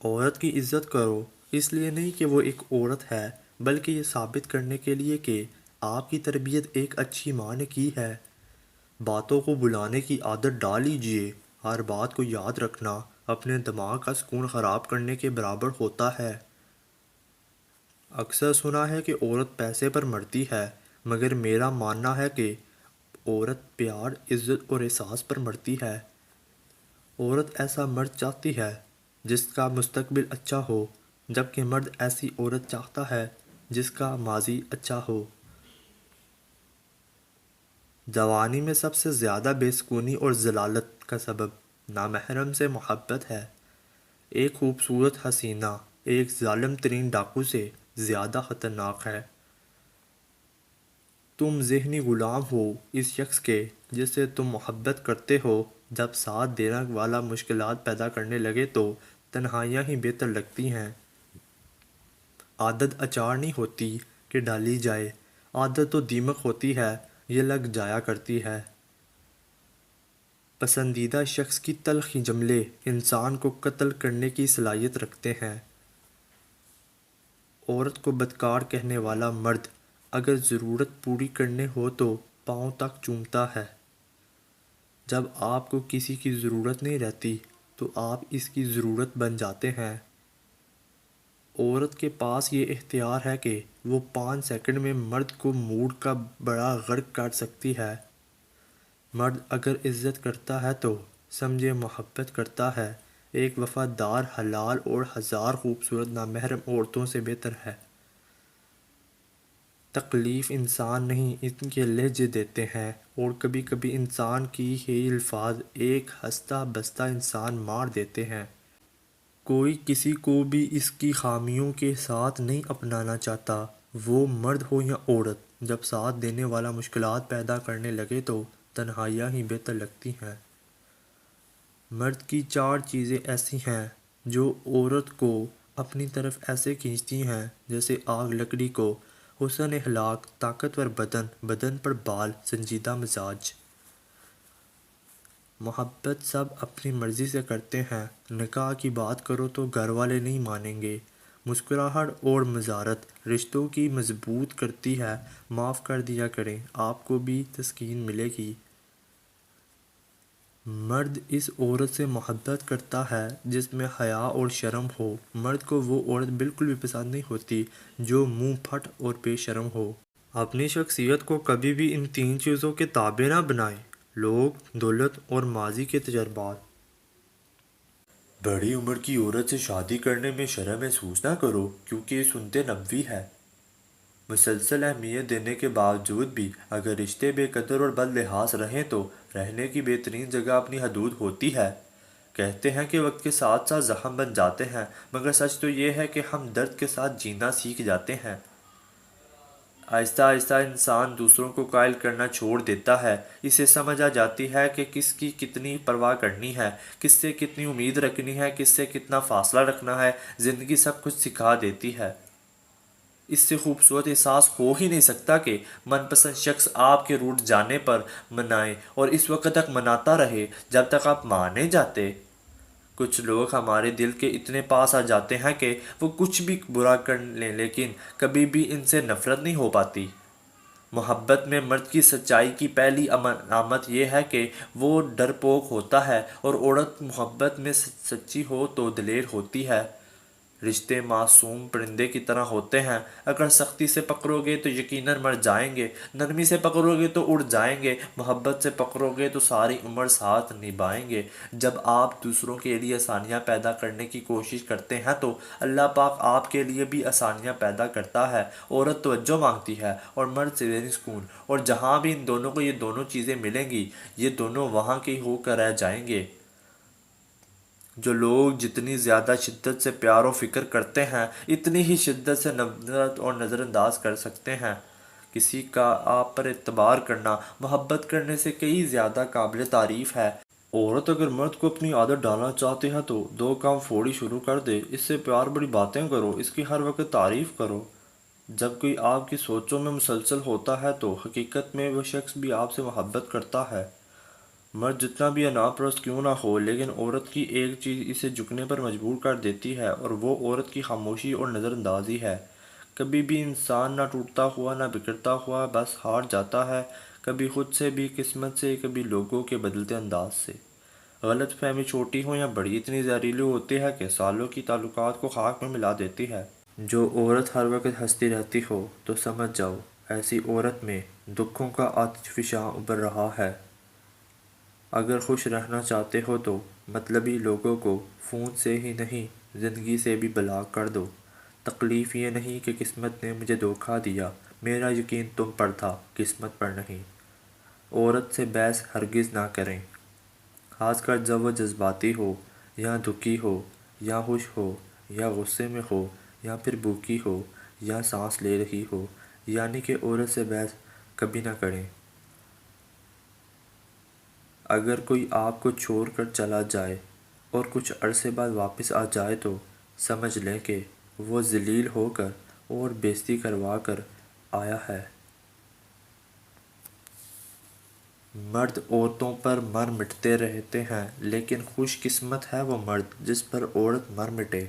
عورت کی عزت کرو، اس لیے نہیں کہ وہ ایک عورت ہے، بلکہ یہ ثابت کرنے کے لیے کہ آپ کی تربیت ایک اچھی ماں نے کی ہے۔ باتوں کو بلانے کی عادت ڈال لیجئے، ہر بات کو یاد رکھنا اپنے دماغ کا سکون خراب کرنے کے برابر ہوتا ہے۔ اکثر سنا ہے کہ عورت پیسے پر مرتی ہے، مگر میرا ماننا ہے کہ عورت پیار، عزت اور احساس پر مرتی ہے۔ عورت ایسا مرد چاہتی ہے جس کا مستقبل اچھا ہو، جبکہ مرد ایسی عورت چاہتا ہے جس کا ماضی اچھا ہو۔ جوانی میں سب سے زیادہ بے سکونی اور ذلالت کا سبب نامحرم سے محبت ہے۔ ایک خوبصورت حسینہ ایک ظالم ترین ڈاکو سے زیادہ خطرناک ہے۔ تم ذہنی غلام ہو اس شخص کے جس سے تم محبت کرتے ہو۔ جب ساتھ دینے والا مشکلات پیدا کرنے لگے تو تنہائیاں ہی بہتر لگتی ہیں۔ عادت اچار نہیں ہوتی کہ ڈالی جائے، عادت تو دیمک ہوتی ہے، یہ لگ جایا کرتی ہے۔ پسندیدہ شخص کی تلخ جملے انسان کو قتل کرنے کی صلاحیت رکھتے ہیں۔ عورت کو بدکار کہنے والا مرد اگر ضرورت پوری کرنے ہو تو پاؤں تک چومتا ہے۔ جب آپ کو کسی کی ضرورت نہیں رہتی تو آپ اس کی ضرورت بن جاتے ہیں۔ عورت کے پاس یہ اختیار ہے کہ وہ 5 سیکنڈ میں مرد کو موڈ کا بڑا غرق کر سکتی ہے۔ مرد اگر عزت کرتا ہے تو سمجھے محبت کرتا ہے۔ ایک وفادار حلال اور 1000 خوبصورت نامحرم عورتوں سے بہتر ہے۔ تکلیف انسان نہیں ان کے لہجے دیتے ہیں، اور کبھی کبھی انسان کی ہی الفاظ ایک ہنستا بستا انسان مار دیتے ہیں۔ کوئی کسی کو بھی اس کی خامیوں کے ساتھ نہیں اپنانا چاہتا، وہ مرد ہو یا عورت۔ جب ساتھ دینے والا مشکلات پیدا کرنے لگے تو تنہائیاں ہی بہتر لگتی ہیں۔ مرد کی 4 چیزیں ایسی ہیں جو عورت کو اپنی طرف ایسے کھینچتی ہیں جیسے آگ لکڑی کو: حسن اخلاق، طاقتور بدن، بدن پر بال، سنجیدہ مزاج۔ محبت سب اپنی مرضی سے کرتے ہیں، نکاح کی بات کرو تو گھر والے نہیں مانیں گے۔ مسکراہٹ اور مزارت رشتوں کی مضبوط کرتی ہے، معاف کر دیا کریں، آپ کو بھی تسکین ملے گی۔ مرد اس عورت سے محبت کرتا ہے جس میں حیا اور شرم ہو۔ مرد کو وہ عورت بالکل بھی پسند نہیں ہوتی جو منہ پھٹ اور بے شرم ہو۔ اپنی شخصیت کو کبھی بھی ان 3 چیزوں کے تابع نہ بنائیں: لوگ، دولت اور ماضی کے تجربات۔ بڑی عمر کی عورت سے شادی کرنے میں شرم محسوس نہ کرو، کیونکہ یہ سنت نبوی ہے۔ مسلسل اہمیت دینے کے باوجود بھی اگر رشتے بے قدر اور بد لحاظ رہیں تو رہنے کی بہترین جگہ اپنی حدود ہوتی ہے۔ کہتے ہیں کہ وقت کے ساتھ ساتھ زخم بن جاتے ہیں، مگر سچ تو یہ ہے کہ ہم درد کے ساتھ جینا سیکھ جاتے ہیں۔ آہستہ آہستہ انسان دوسروں کو قائل کرنا چھوڑ دیتا ہے۔ اسے سمجھ آ جاتی ہے کہ کس کی کتنی پرواہ کرنی ہے، کس سے کتنی امید رکھنی ہے، کس سے کتنا فاصلہ رکھنا ہے۔ زندگی سب کچھ سکھا دیتی ہے۔ اس سے خوبصورت احساس ہو ہی نہیں سکتا کہ من پسند شخص آپ کے روٹھ جانے پر منائے اور اس وقت تک مناتا رہے جب تک آپ مان نہیں جاتے۔ کچھ لوگ ہمارے دل کے اتنے پاس آ جاتے ہیں کہ وہ کچھ بھی برا کر لیں لیکن کبھی بھی ان سے نفرت نہیں ہو پاتی۔ محبت میں مرد کی سچائی کی پہلی علامت یہ ہے کہ وہ ڈرپوک ہوتا ہے، اور عورت محبت میں سچی ہو تو دلیر ہوتی ہے۔ رشتے معصوم پرندے کی طرح ہوتے ہیں، اگر سختی سے پکڑو گے تو یقیناً مر جائیں گے، نرمی سے پکڑو گے تو اڑ جائیں گے، محبت سے پکڑو گے تو ساری عمر ساتھ نبھائیں گے۔ جب آپ دوسروں کے لیے آسانیاں پیدا کرنے کی کوشش کرتے ہیں تو اللہ پاک آپ کے لیے بھی آسانیاں پیدا کرتا ہے۔ عورت توجہ مانگتی ہے اور مرد سے ذہنی سکون، اور جہاں بھی ان دونوں کو یہ دونوں چیزیں ملیں گی یہ دونوں وہاں کے ہو کر رہ جائیں گے۔ جو لوگ جتنی زیادہ شدت سے پیار و فکر کرتے ہیں اتنی ہی شدت سے نفرت اور نظر انداز کر سکتے ہیں۔ کسی کا آپ پر اعتبار کرنا محبت کرنے سے کئی زیادہ قابل تعریف ہے۔ عورت اگر مرد کو اپنی عادت ڈالنا چاہتے ہیں تو 2 کام فوری شروع کر دے: اس سے پیار بڑی باتیں کرو، اس کی ہر وقت تعریف کرو۔ جب کوئی آپ کی سوچوں میں مسلسل ہوتا ہے تو حقیقت میں وہ شخص بھی آپ سے محبت کرتا ہے۔ مرد جتنا بھی انا پرست کیوں نہ ہو، لیکن عورت کی ایک چیز اسے جھکنے پر مجبور کر دیتی ہے، اور وہ عورت کی خاموشی اور نظر اندازی ہے۔ کبھی بھی انسان نہ ٹوٹتا ہوا نہ بگڑتا ہوا بس ہار جاتا ہے، کبھی خود سے بھی، قسمت سے، کبھی لوگوں کے بدلتے انداز سے۔ غلط فہمی چھوٹی ہو یا بڑی اتنی زہریلی ہوتی ہے کہ سالوں کی تعلقات کو خاک میں ملا دیتی ہے۔ جو عورت ہر وقت ہنستی رہتی ہو تو سمجھ جاؤ ایسی عورت میں دکھوں کا آتش فشاں ابھر رہا ہے۔ اگر خوش رہنا چاہتے ہو تو مطلبی لوگوں کو فون سے ہی نہیں، زندگی سے بھی بلاک کر دو۔ تکلیف یہ نہیں کہ قسمت نے مجھے دھوکہ دیا، میرا یقین تم پر تھا، قسمت پر نہیں۔ عورت سے بحث ہرگز نہ کریں، خاص کر جب وہ جذباتی ہو، یا دکھی ہو، یا خوش ہو، یا غصے میں ہو، یا پھر بھوکی ہو، یا سانس لے رہی ہو۔ یعنی کہ عورت سے بحث کبھی نہ کریں۔ اگر کوئی آپ کو چھوڑ کر چلا جائے اور کچھ عرصے بعد واپس آ جائے تو سمجھ لیں کہ وہ ذلیل ہو کر اور بے عزتی کروا کر آیا ہے۔ مرد عورتوں پر مر مٹتے رہتے ہیں، لیکن خوش قسمت ہے وہ مرد جس پر عورت مر مٹے۔